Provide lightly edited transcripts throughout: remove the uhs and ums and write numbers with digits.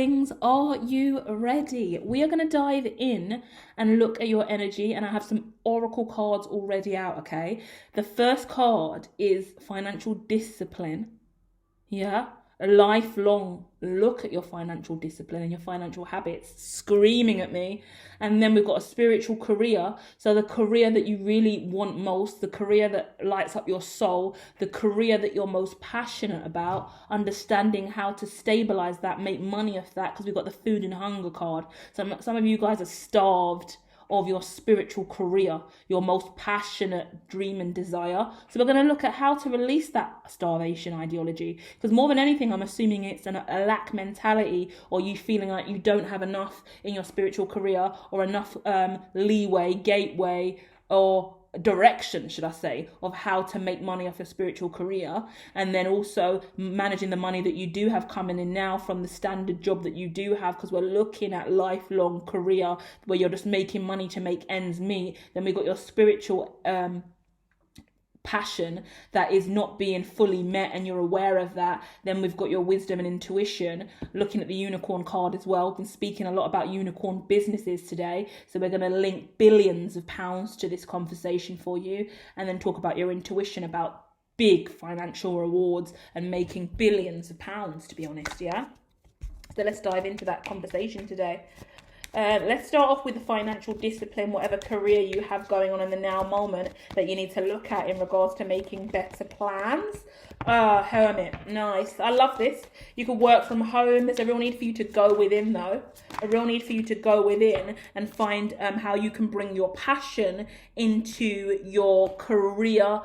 darlings, are you ready? We are going to dive in and look at your energy, and I have some oracle cards already out, okay? The first card is financial discipline. Yeah, a lifelong look at your financial discipline and your financial habits, screaming at me. And then we've got a spiritual career. So the career that you really want most, the career that lights up your soul, the career that you're most passionate about, understanding how to stabilize that, make money off that, because we've got the food and hunger card. Some of you guys are starved of your spiritual career, your most passionate dream and desire. So we're going to look at how to release that starvation ideology, because more than anything, I'm assuming it's a lack mentality, or you feeling like you don't have enough in your spiritual career, or enough leeway, gateway, or direction, should I say, of how to make money off a spiritual career, and then also managing the money that you do have coming in now from the standard job that you do have, because we're looking at lifelong career where you're just making money to make ends meet. Then we've got your spiritual passion that is not being fully met, and you're aware of that. Then we've got your wisdom and intuition, looking at the unicorn card as well. I've been speaking a lot about unicorn businesses today, so we're going to link billions of pounds to this conversation for you, and then talk about your intuition about big financial rewards and making billions of pounds, to be honest. Yeah, so let's dive into that conversation today. Let's start off with the financial discipline, whatever career you have going on in the now moment that you need to look at in regards to making better plans. Hermit, nice. I love this. You can work from home. There's a real need for you to go within, though. A real need for you to go within and find how you can bring your passion into your career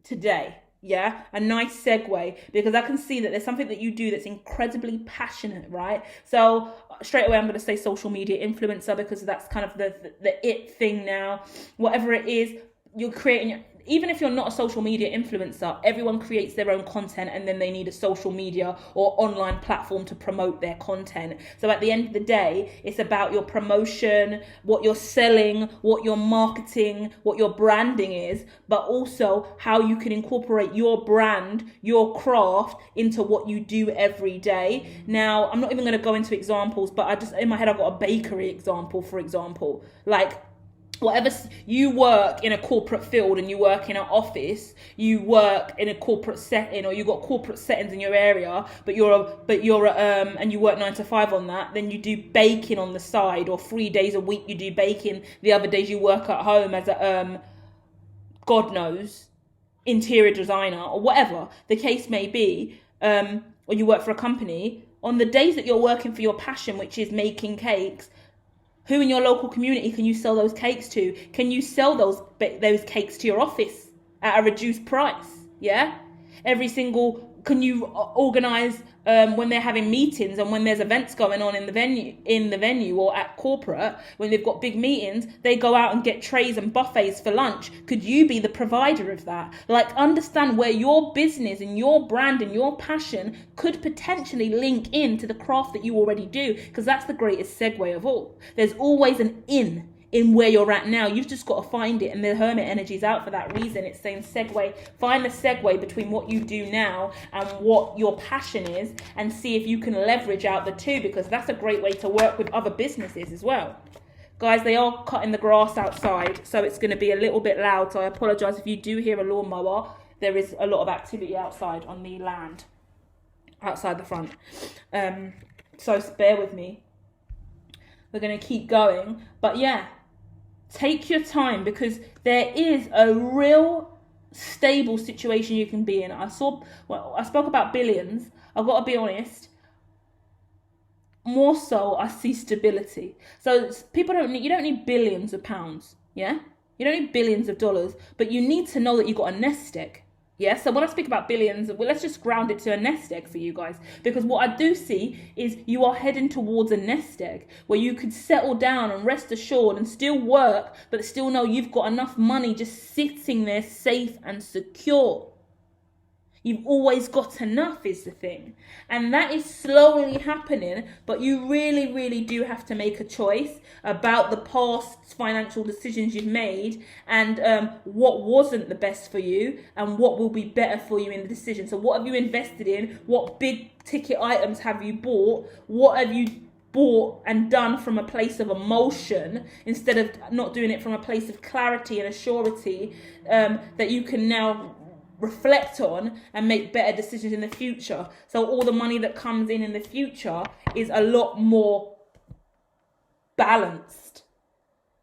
today. Yeah, a nice segue, because I can see that there's something that you do that's incredibly passionate, right? So straight away I'm going to say social media influencer, because that's kind of the it thing now. Whatever it is, you're creating, even if you're not a social media influencer, everyone creates their own content, and then they need a social media or online platform to promote their content. So at the end of the day, it's about your promotion, what you're selling, what your marketing, what your branding is, but also how you can incorporate your brand, your craft into what you do every day. Now, I'm not even going to go into examples, but in my head, I've got a bakery example, for example. Like, whatever, you work in a corporate field and you work in an office, you work in a corporate setting, or you got corporate settings in your area, but and you work 9 to 5 on that. Then you do baking on the side, or 3 days a week you do baking. The other days you work at home as a God knows, interior designer, or whatever the case may be. Or you work for a company. On the days that you're working for your passion, which is making cakes, who in your local community can you sell those cakes to? Can you sell those cakes to your office at a reduced price? Yeah? Can you organise when they're having meetings and when there's events going on in the venue or at corporate, when they've got big meetings, they go out and get trays and buffets for lunch. Could you be the provider of that? Like, understand where your business and your brand and your passion could potentially link into the craft that you already do, because that's the greatest segue of all. There's always an in where you're at now. You've just got to find it, and the Hermit energy is out for that reason. It's saying segue, find the segue between what you do now and what your passion is, and see if you can leverage out the two, because that's a great way to work with other businesses as well. Guys, they are cutting the grass outside, so it's going to be a little bit loud, so I apologise if you do hear a lawnmower. There is a lot of activity outside on the land, outside the front. So bear with me. We're going to keep going, but yeah, take your time, because there is a real stable situation you can be in. I spoke about billions. I've got to be honest. More so, I see stability. So you don't need billions of pounds. Yeah, you don't need billions of dollars, but you need to know that you've got a nest egg. Yeah, so when I speak about billions, well, let's just ground it to a nest egg for you guys. Because what I do see is you are heading towards a nest egg where you could settle down and rest assured and still work, but still know you've got enough money just sitting there safe and secure. You've always got enough is the thing. And that is slowly happening, but you really, really do have to make a choice about the past financial decisions you've made and what wasn't the best for you and what will be better for you in the decision. So what have you invested in? What big ticket items have you bought? What have you bought and done from a place of emotion instead of not doing it from a place of clarity and a surety that you can now reflect on and make better decisions in the future. So all the money that comes in the future is a lot more balanced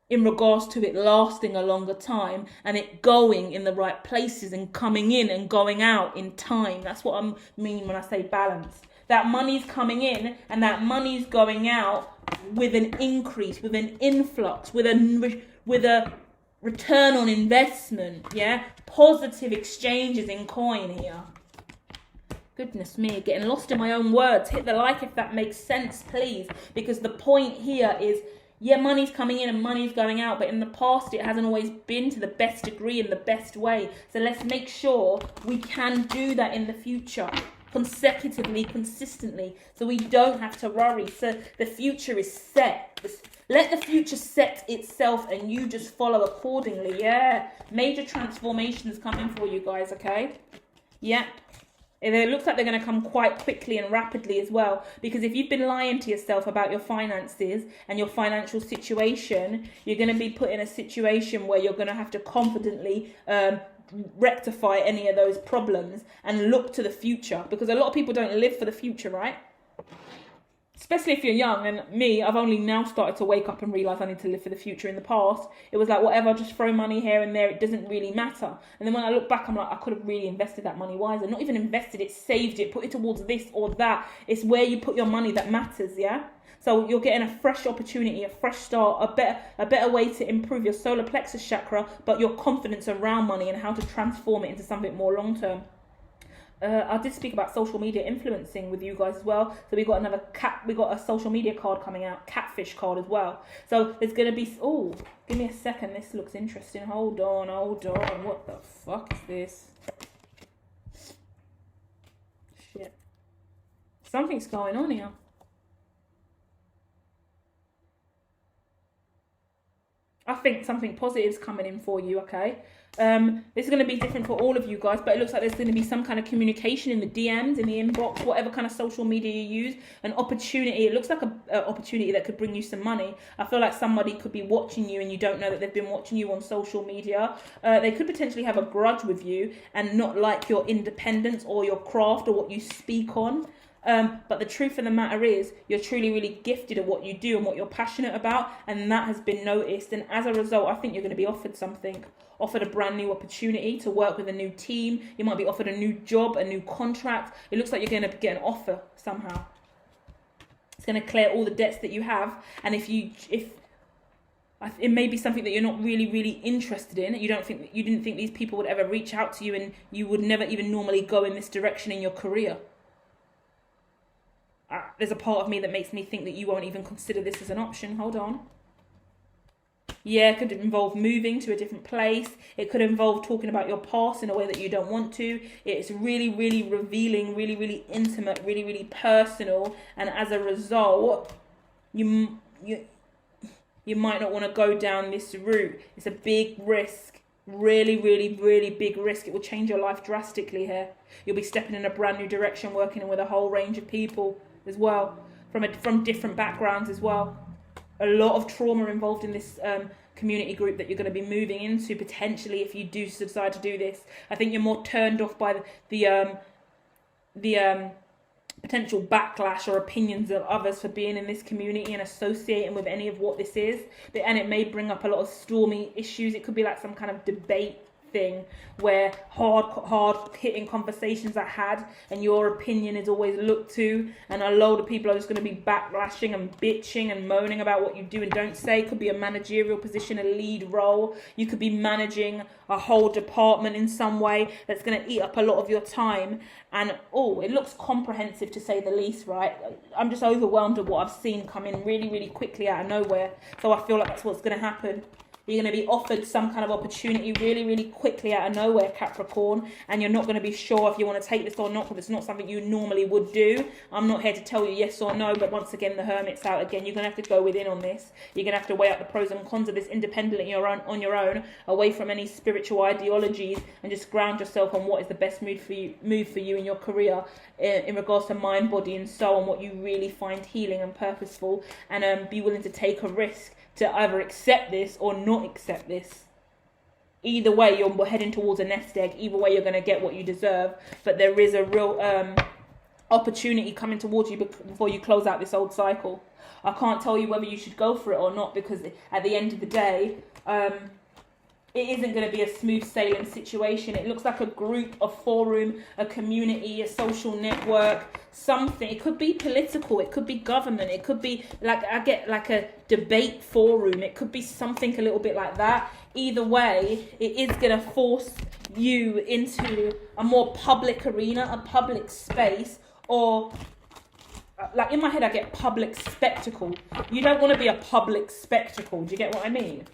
in regards to it lasting a longer time and it going in the right places and coming in and going out in time. That's what I mean when I say balanced. That money's coming in and that money's going out with an increase, with an influx, with a return on investment, yeah? Positive exchanges in coin here. Goodness me, getting lost in my own words. Hit the like if that makes sense, please. Because the point here is, yeah, money's coming in and money's going out, but in the past it hasn't always been to the best degree in the best way. So let's make sure we can do that in the future. Consecutively, consistently, so we don't have to worry. So the future is set. Let the future set itself and you just follow accordingly. Yeah, major transformations coming for you guys, okay? Yeah, and it looks like they're going to come quite quickly and rapidly as well, because if you've been lying to yourself about your finances and your financial situation, you're going to be put in a situation where you're going to have to confidently rectify any of those problems and look to the future, because a lot of people don't live for the future, right? Especially if you're young. And me, I've only now started to wake up and realize I need to live for the future. In the past it was like, whatever, just throw money here and there, it doesn't really matter. And then when I look back, I'm like, I could have really invested that money wiser. Not even invested it, saved it, put it towards this or that. It's where you put your money that matters. Yeah, so you're getting a fresh opportunity, a fresh start, a better way to improve your solar plexus chakra, but your confidence around money and how to transform it into something more long term. I did speak about social media influencing with you guys as well. So we got a social media card coming out, catfish card as well. So there's going to be, oh, give me a second. This looks interesting. Hold on. What the fuck is this? Shit. Something's going on here. I think something positive is coming in for you, okay? This is going to be different for all of you guys, but it looks like there's going to be some kind of communication in the DMs, in the inbox, whatever kind of social media you use, an opportunity. It looks like an opportunity that could bring you some money. I feel like somebody could be watching you and you don't know that they've been watching you on social media. They could potentially have a grudge with you and not like your independence or your craft or what you speak on. But the truth of the matter is, you're truly, really gifted at what you do and what you're passionate about, and that has been noticed. And as a result, I think you're going to be offered something, offered a brand new opportunity to work with a new team. You might be offered a new job, a new contract. It looks like you're going to get an offer somehow. It's going to clear all the debts that you have, and if it may be something that you're not really, really interested in. You didn't think these people would ever reach out to you, and you would never even normally go in this direction in your career. There's a part of me that makes me think that you won't even consider this as an option. Hold on. Yeah, it could involve moving to a different place. It could involve talking about your past in a way that you don't want to. It's really, really revealing, really, really intimate, really, really personal. And as a result, you might not want to go down this route. It's a big risk. Really, really, really big risk. It will change your life drastically here. You'll be stepping in a brand new direction, working with a whole range of people as well, from different backgrounds as well. A lot of trauma involved in this community group that you're going to be moving into, potentially, if you do decide to do this. I think you're more turned off by the potential backlash or opinions of others for being in this community and associating with any of what this is. And it may bring up a lot of stormy issues. It could be like some kind of debate thing where hard hitting conversations are had and your opinion is always looked to, and a load of people are just going to be backlashing and bitching and moaning about what you do and don't say. It could be a managerial position, a lead role. You could be managing a whole department in some way that's going to eat up a lot of your time, and it looks comprehensive to say the least, right? I'm just overwhelmed at what I've seen come in really, really quickly out of nowhere. So I feel like that's what's going to happen. You're going to be offered some kind of opportunity really, really quickly out of nowhere, Capricorn, and you're not going to be sure if you want to take this or not, because it's not something you normally would do. I'm not here to tell you yes or no, but once again, the Hermit's out again. You're going to have to go within on this. You're going to have to weigh up the pros and cons of this independently on your own, away from any spiritual ideologies, and just ground yourself on what is the best move for you in your career, in regards to mind, body, and soul, and what you really find healing and purposeful, and be willing to take a risk to either accept this or not accept this. Either way, you're heading towards a nest egg. Either way, you're going to get what you deserve. But there is a real opportunity coming towards you before you close out this old cycle. I can't tell you whether you should go for it or not, because at the end of the day, it isn't going to be a smooth sailing situation. It looks like a group, a forum, a community, a social network, something. It could be political, it could be government, it could be like, I get like a debate forum, it could be something a little bit like that. Either way, it is going to force you into a more public arena, a public space, or like in my head I get public spectacle. You don't want to be a public spectacle, do you get what I mean?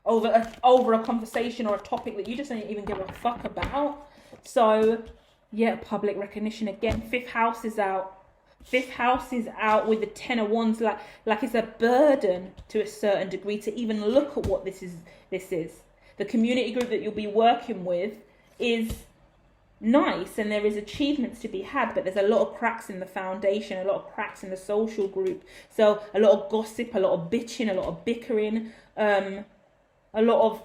Over a conversation or a topic that you just don't even give a fuck about. So yeah, public recognition again. Fifth house is out. Fifth house is out with the Ten of Wands, like it's a burden to a certain degree to even look at what this is. The community group that you'll be working with is nice, and there is achievements to be had, but there's a lot of cracks in the foundation, a lot of cracks in the social group. So a lot of gossip, a lot of bitching, a lot of bickering, a lot of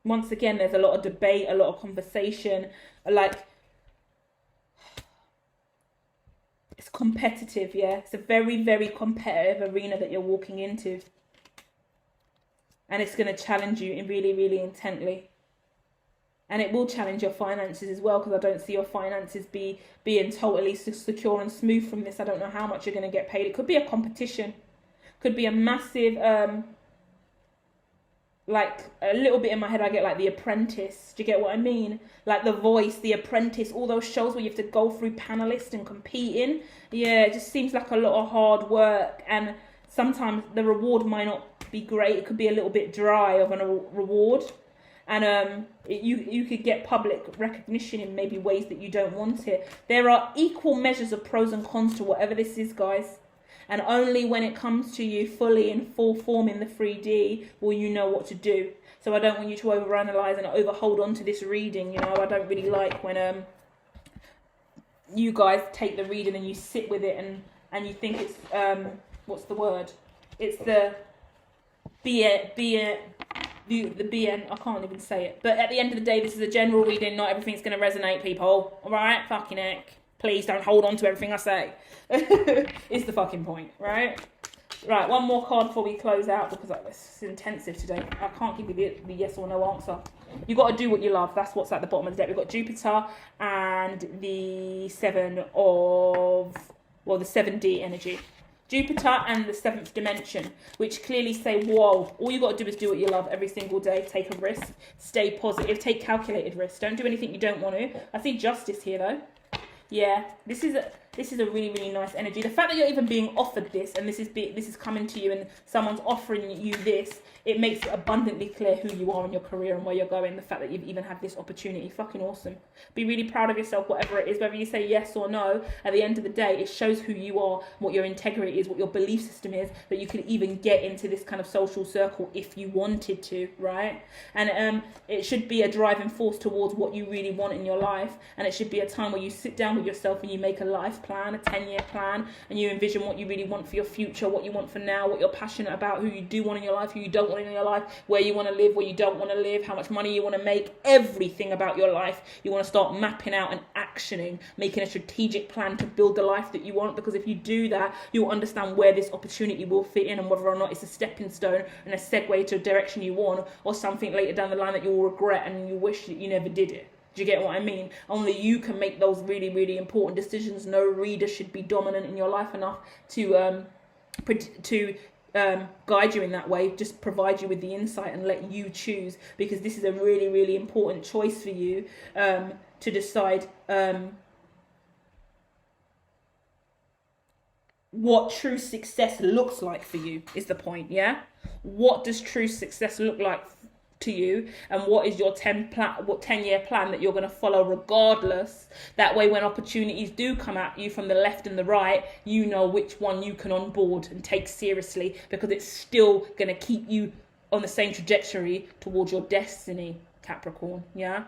once again, there's a lot of debate, a lot of conversation, like it's competitive, yeah. It's a very, very competitive arena that you're walking into. And it's going to challenge you in really, really intently. And it will challenge your finances as well, because I don't see your finances being totally secure and smooth from this. I don't know how much you're going to get paid. It could be a competition. Could be a massive, like a little bit in my head I get like The Apprentice. Do you get what I mean? Like The Voice, The Apprentice, all those shows where you have to go through panelists and competing. Yeah, it just seems like a lot of hard work, and sometimes the reward might not be great. It could be a little bit dry of a reward. And you could get public recognition in maybe ways that you don't want it. There are equal measures of pros and cons to whatever this is, guys. And only when it comes to you fully in full form in the 3D will you know what to do. So I don't want you to overanalyze and overhold on to this reading. You know, I don't really like when you guys take the reading and you sit with it and you think it's what's the word? It's the BN, I can't even say it. But at the end of the day, this is a general reading. Not everything's going to resonate, people. All right? Fucking heck. Please don't hold on to everything I say. It's the fucking point, right? Right, one more card before we close out, because this is intensive today. I can't give you the yes or no answer. You've got to do what you love. That's what's at the bottom of the deck. We've got Jupiter and the 7D energy. Jupiter and the 7th dimension, which clearly say, whoa, all you got to do is do what you love every single day. Take a risk, stay positive, take calculated risks. Don't do anything you don't want to. I see justice here, though. Yeah, this is a really, really nice energy. The fact that you're even being offered this, and this is coming to you, and someone's offering you this, it makes it abundantly clear who you are in your career and where you're going. The fact that you've even had this opportunity, fucking awesome. Be really proud of yourself, whatever it is, whether you say yes or no. At the end of the day, it shows who you are, what your integrity is, what your belief system is, that you could even get into this kind of social circle if you wanted to, right? And it should be a driving force towards what you really want in your life, and it should be a time where you sit down with yourself and you make a life plan, a 10-year plan, and you envision what you really want for your future, what you want for now, what you're passionate about, who you do want in your life, who you don't want in your life, where you want to live, where you don't want to live, how much money you want to make, everything about your life. You want to start mapping out and actioning, making a strategic plan to build the life that you want, because if you do that, you'll understand where this opportunity will fit in and whether or not it's a stepping stone and a segue to a direction you want, or something later down the line that you'll regret and you wish that you never did it. Do you get what I mean? Only you can make those really, really important decisions. No reader should be dominant in your life enough to guide you in that way. Just provide you with the insight and let you choose, because this is a really, really important choice for you to decide what true success looks like for you is the point, yeah? What does true success look like to you, and what is your 10-year plan that you're going to follow regardless? That way, when opportunities do come at you from the left and the right, you know which one you can onboard and take seriously, because it's still going to keep you on the same trajectory towards your destiny, Capricorn, yeah?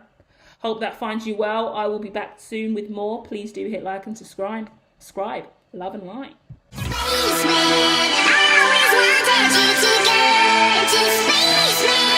Hope that finds you well. I will be back soon with more. Please do hit like and subscribe. Love and light. Spaceman, I always wanted you to get into spaceman.